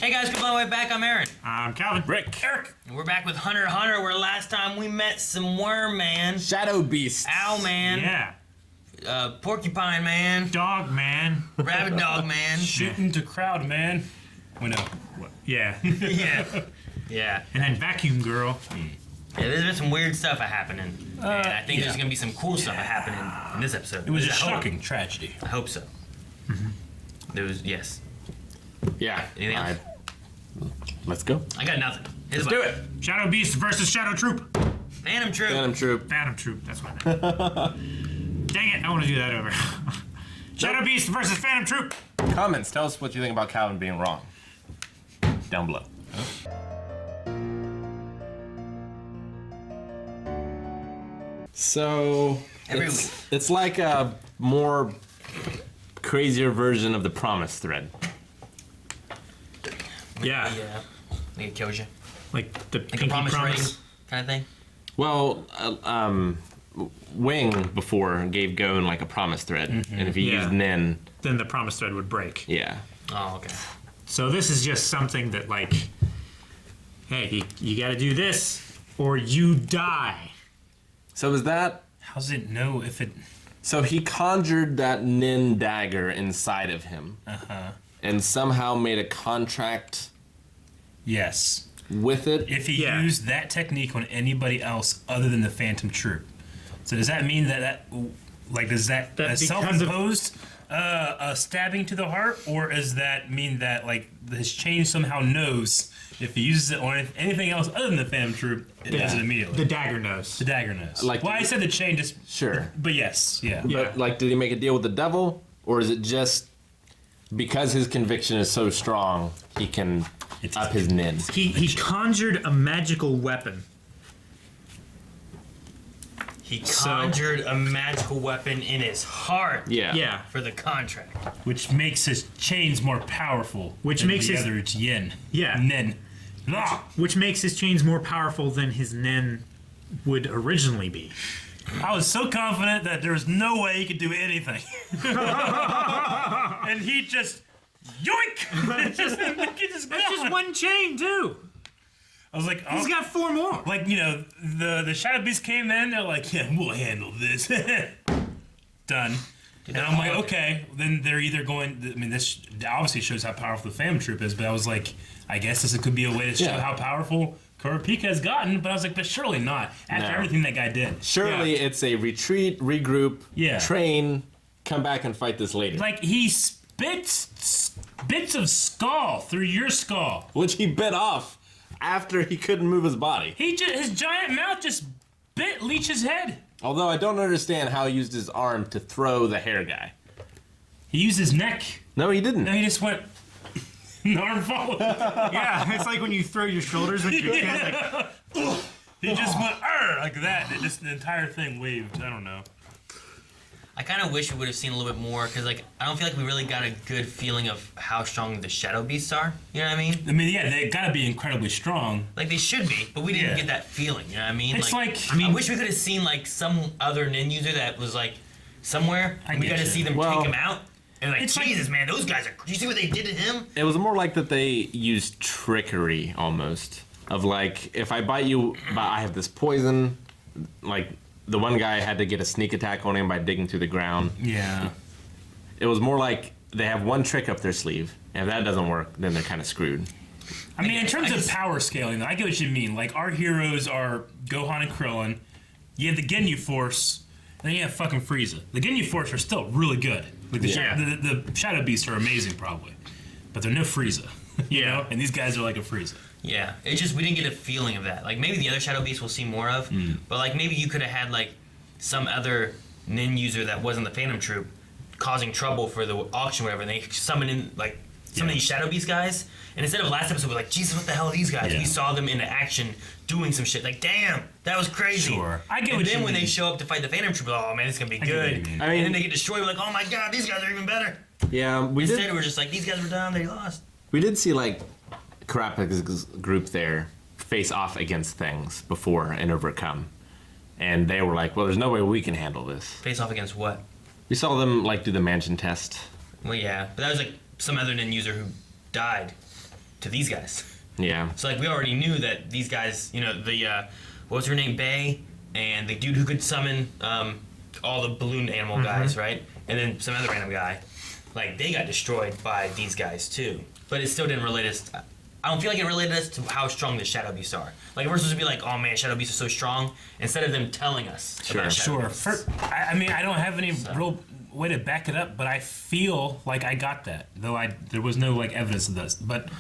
Hey guys, good way back. I'm Aaron. I'm Calvin. Rick. Eric. And we're back with Hunter x Hunter, where last time we met some worm man, Shadow Beast. owl man, Yeah. porcupine man, Dog man. rabbit dog man. Shooting to crowd, man. Oh, no. Yeah. Yeah. Yeah. And then vacuum girl. Yeah, there's been some weird stuff happening. And I think there's going to be some cool stuff happening in this episode. It was a I hope. shocking tragedy. I hope so. There was, yes. Yeah. Anything else? Let's go. I got nothing. Let's do it. Shadow Beast versus Shadow Troop. Phantom Troop. Phantom Troop. Phantom Troop, that's what I meant. Dang it, I want to do that over. Shadow Beast versus Phantom Troop. Comments. Tell us what you think about Calvin being wrong. Down below. So Every it's like a more crazier version of the promise thread. Yeah. Yeah. Like it kills you. Like the Like pinky a promise ring promise. kind of thing. Well, Wing before gave Gon like a promise thread, and if he Yeah. used Nin, Then the promise thread would break. yeah. Oh, okay. So this is just something that like, hey, you got to do this or you die. So is that? How does it know if it... So he conjured that Nin dagger inside of him, and somehow made a contract Yes. with it. If he used that technique on anybody else other than the Phantom Troop. So does that mean does that That because of- self-imposed stabbing to the heart, or does that mean that like his chain somehow knows if he uses it on anything else other than the Phantom Troop, it does it immediately? The dagger knows. The dagger knows. Like- well, I said the chain just... Sure. But yes, yeah. Yeah. But like, did he make a deal with the devil, or is it just because his conviction is so strong he can up his Nin? He conjured a magical weapon. He conjured a magical weapon in his heart. Yeah. Yeah. For the contract. Which makes his chains more powerful. Which than makes the his- other. It's yin. Yeah. Nin. Ah! Which makes his chains more powerful than his Nen would originally be. I was so confident that there was no way he could do anything. And he just yoink! He just That's gone. just one chain, too. I was like, oh. He's got 4 more. Like, you know, the Shadow Beast came in, they're like, yeah, we'll handle this. Done. And I'm like, okay, then they're either going, I mean, this obviously shows how powerful the Phantom Troop is, but I was like, I guess this could be a way to show Yeah. how powerful Kurapika has gotten, but I was like, but surely not, after No. everything that guy did. Surely it's a retreat, regroup, Yeah. train, come back and fight this later. Like, he spits bits of skull through your skull. Which he bit off after he couldn't move his body. His giant mouth just bit Leech's head. Although I don't understand how he used his arm to throw the hair guy. He used his neck. No, he didn't. No, he just went. The arm followed. Yeah, it's like when you throw your shoulders with your chin. Like, He just went "Arr!" like that. And it just the entire thing waved. I don't know. I kind of wish we would have seen a little bit more, because like I don't feel like we really got a good feeling of how strong the Shadow Beasts are. You know what I mean? I mean, yeah, they gotta be incredibly strong. Like they should be, but we didn't Yeah. get that feeling. You know what I mean? It's like, I wish we could have seen like some other Nin user that was like somewhere. I And we get got to you. see them Well, take him out. And like, it's like- Jesus, man, those guys are. Do you see what they did to him? It was more like that they used trickery almost. Of like, if I bite you, but I have this poison. Like, the one guy had to get a sneak attack on him by digging through the ground. yeah. It was more like they have one trick up their sleeve. And if that doesn't work, then they're kind of screwed. I mean, in terms I of just- power scaling, though, I get what you mean. Like, our heroes are Gohan and Krillin. You have the Ginyu Force, and then you have fucking Frieza. The Ginyu Force are still really good. Like the Shadow Beasts are amazing, probably, but they're no Frieza. You Yeah. know, and these guys are like a Frieza. Yeah, it's just we didn't get a feeling of that. Like maybe the other Shadow Beasts we'll see more of, but like maybe you could have had like some other Nin user that wasn't the Phantom Troop causing trouble for the auction, or whatever. And they summon in like some of these Shadow Beast guys, and instead of last episode we're like, Jesus, what the hell are these guys? Yeah. We saw them in action doing some shit. Like, damn, that was crazy. Sure. I get and what then you when mean. they show up to fight the Phantom Troop, oh man, it's gonna be get what good. you mean. I mean- and then they get destroyed. We're like, oh my god, these guys are even better. Yeah, we Instead, did. we're just like, these guys were dumb. They lost. We did see like Kurapika's group there face off against things before and overcome, and they were like, "Well, there's no way we can handle this." Face off against what? We saw them like do the mansion test. Well, yeah, but that was like some other Nin user who died. to these guys. Yeah. So like we already knew that these guys, you know, the what was her name, Bay, and the dude who could summon all the balloon animal guys, right? And then some other random guy, like they got destroyed by these guys too. But it still didn't relate us. I don't feel like it related us to how strong the Shadow Beasts are. Like we're supposed to be like, oh man, Shadow Beasts are so strong, instead of them telling us. About Shadow Beasts. I mean, I don't have any real way to back it up, but I feel like I got that, though there was no like evidence of this. But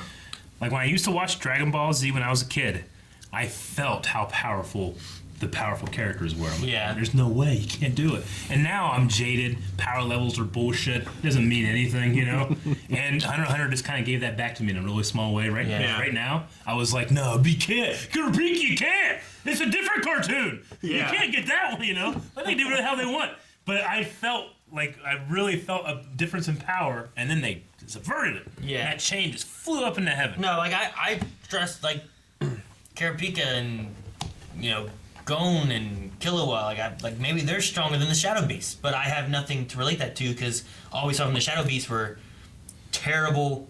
like when I used to watch Dragon Ball Z when I was a kid, I felt how powerful the powerful characters were. I'm like, Yeah. There's no way you can't do it. And now I'm jaded. Power levels are bullshit. It doesn't mean anything, you know. And Hunter x Hunter just kind of gave that back to me in a really small way. Right, right now, I was like, no, you can't. You can't. It's a different cartoon. Yeah. You can't get that one, you know. Let them do whatever the hell they want. But I really felt a difference in power, and then they subverted it. Yeah. And that chain just flew up into heaven. No, like I trust like Karapika and you know Gon and Killua. Like maybe they're stronger than the Shadow Beasts, but I have nothing to relate that to because all we saw from the Shadow Beasts were terrible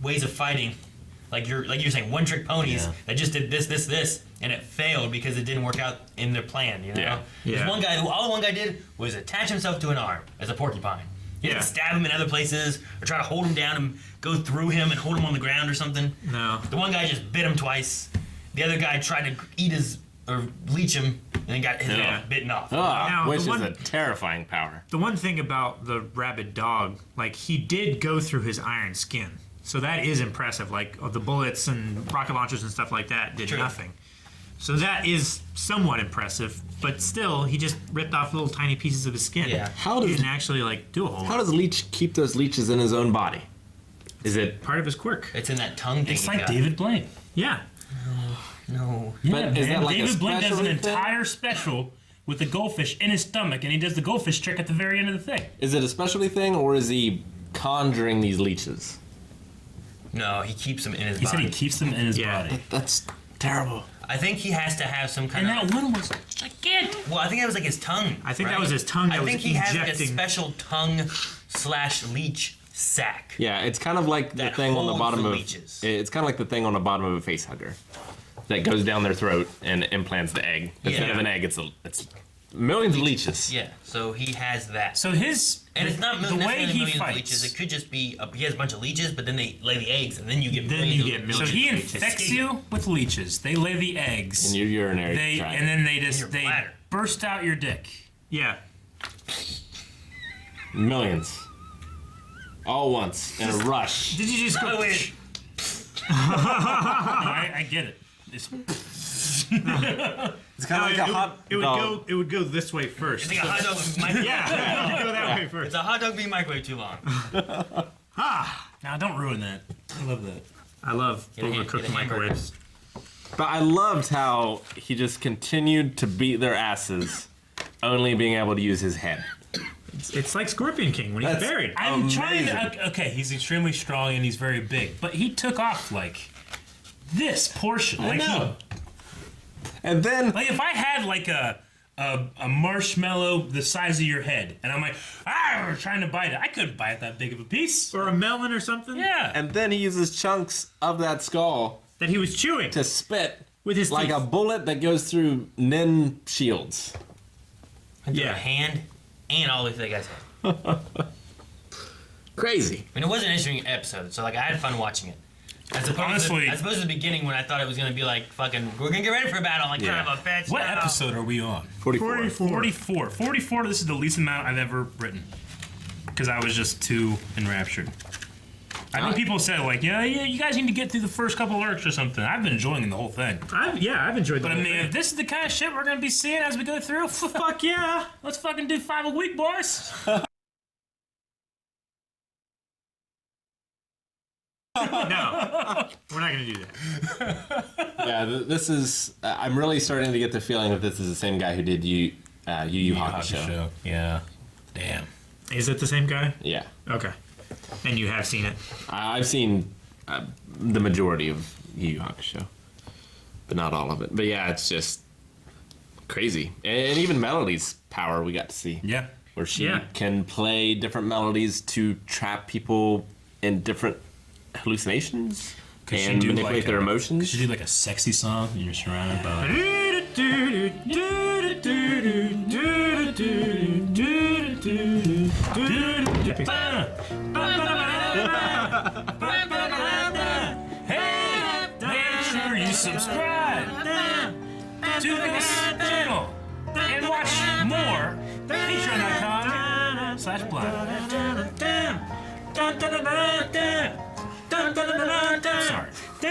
ways of fighting. Like you're saying, one-trick ponies that just did this, and it failed because it didn't work out in their plan. You know, Yeah. There's one guy who all the one guy did was attach himself to an arm as a porcupine. He didn't stab him in other places or try to hold him down and go through him and hold him on the ground or something. No. The one guy just bit him twice. The other guy tried to eat his or leech him and then got his arm bitten off. Now, Which the is one- a terrifying power. The one thing about the rabid dog, like he did go through his iron skin, so that is impressive. Like the bullets and rocket launchers and stuff like that did nothing. So that is somewhat impressive, but still, he just ripped off little tiny pieces of his skin. Yeah. How He does didn't actually like do a whole how lot. does Leech keep those leeches in his own body? Is it? Part of his quirk. It's in that tongue thing. It's he like got. David Blaine. Yeah. No. But is that like a David Blaine does an specialty thing? entire special with the goldfish in his stomach, and he does the goldfish trick at the very end of the thing. Is it a specialty thing, or is he conjuring these leeches? No, he keeps them in his He body. said he keeps them in his Yeah. body. That's terrible. I think he has to have some kind And of. that one was gigantic. Well, I think that was like his tongue. I think that right? was his tongue that I was think he has like a ejecting- special tongue / leech sac. Yeah, it's kind of like the That thing on the holds bottom the of leeches. it's kind of like the thing on the bottom of a face hugger that goes down their throat and implants the egg. Instead Yeah. of an egg, it's millions of leeches. Yeah, so he has that. So his And it's not the necessarily way he millions of fights. leeches. It could just be he has a bunch of leeches, but then they lay the eggs, and then you get Then millions you of get leeches. So millions. he Leeches. infects you with leeches. They lay the eggs. In your urinary They tract. and then they your just they bladder. burst out your dick. Yeah. Millions. All once in a rush. Did you just go? Oh, wait. No, I get it. It's, It's kind of like a hot It would dog. go. It would go this way first. It's like a hot dog microwave. Yeah. It would go that way first. It's a hot dog being microwave too long. now don't ruin that. I love that. I love Get a hand- overcooked get a hand microwaves. But I loved how he just continued to beat their asses, only being able to use his head. It's like Scorpion King when he's That's- buried. I'm trying Amazing. to. Okay, he's extremely strong and he's very big, but he took off like this portion. Like know. And then like if I had like a marshmallow the size of your head, and I'm like, trying to bite it, I couldn't bite that big of a piece. Or a melon or something. Yeah. and then he uses chunks of that skull That he was chewing to spit with his like teeth. a bullet that goes through nin shields. Yeah. A hand and all the guys had. Crazy. I mean, it was an interesting episode, so like I had fun watching it. Honestly- as opposed to the beginning when I thought it was gonna be like fucking, we're gonna get ready for a battle, like Yeah. kind of a bitch. What now. episode are we on? 44. 44. 44. This is the least amount I've ever written because I was just too enraptured. I think people said like, yeah, you guys need to get through the first couple arcs or something. I've been enjoying the whole thing. I've enjoyed the But I whole mean, thing. if this is the kind of shit we're gonna be seeing as we go through, fuck yeah, let's fucking do 5 a week, boys. No, we're not gonna do that. Yeah, this is. I'm really starting to get the feeling that this is the same guy who did Yu Yu Hakusho. Yeah. Damn. Is it the same guy? Yeah, Okay. And you have seen it. I've seen the majority of Yu Yu Hakusho, but not all of it. But yeah, it's just crazy, and even Melody's power we got to see. Yeah. Where she Yeah. can play different melodies to trap people in different hallucinations. and manipulate their emotions. Should you do like a sexy song and you're surrounded by hey, make sure you subscribe to this channel and watch more patreon.com/blind.